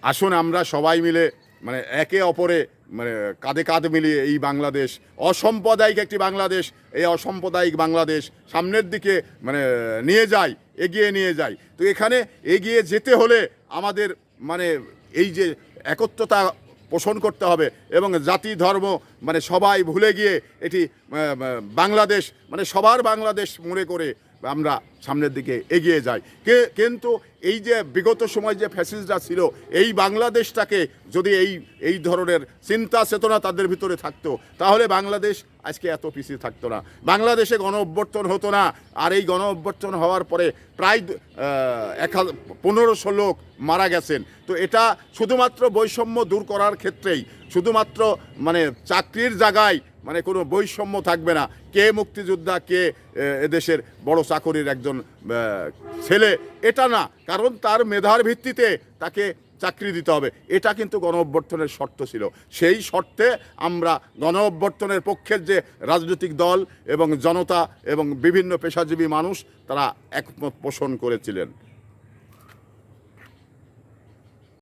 আসুন আমরা সবাই মিলে মানে একে অপরে মানে কাঁধে কাঁধ মিলিয়ে এই বাংলাদেশ, অসাম্প্রদায়িক একটি বাংলাদেশ, এই অসাম্প্রদায়িক বাংলাদেশ সামনের দিকে মানে নিয়ে যাই, এগিয়ে নিয়ে যাই। তো এখানে এগিয়ে যেতে হলে আমাদের মানে এই যে একত্রতা পোষণ করতে হবে এবং জাতি ধর্ম মানে সবাই ভুলে গিয়ে এটি বাংলাদেশ মানে সবার বাংলাদেশ মনে করে আমরা সামনের দিকে এগিয়ে যাই। কিন্তু এই যে বিগত সময় যে ফ্যাসিস্টরা ছিল, এই বাংলাদেশটাকে যদি এই ধরনের চিন্তা চেতনা তাদের ভিতরে থাকতো, তাহলে বাংলাদেশ আজকে এত পিছিয়ে থাকতো না, বাংলাদেশে গণ অভ্যর্থন হতো না। আর এই গণ অভ্যর্থন হওয়ার পরে প্রায় 1500 লোক মারা গেছেন। তো এটা শুধুমাত্র বৈষম্য দূর করার ক্ষেত্রেই, শুধুমাত্র মানে চাকরির জায়গায় মানে কোনো বৈষম্য থাকবে না, কে মুক্তিযোদ্ধা, কে এদেশের বড় চাকরির একজন ছেলে, এটা না, কারণ তার মেধার ভিত্তিতে তাকে চাকরি দিতে হবে। এটা কিন্তু গণ অভ্যর্থনের শর্ত ছিল। সেই শর্তে আমরা গণ অভ্যর্থনের পক্ষের যে রাজনৈতিক দল এবং জনতা এবং বিভিন্ন পেশাজীবী মানুষ তারা একমত পোষণ করেছিলেন।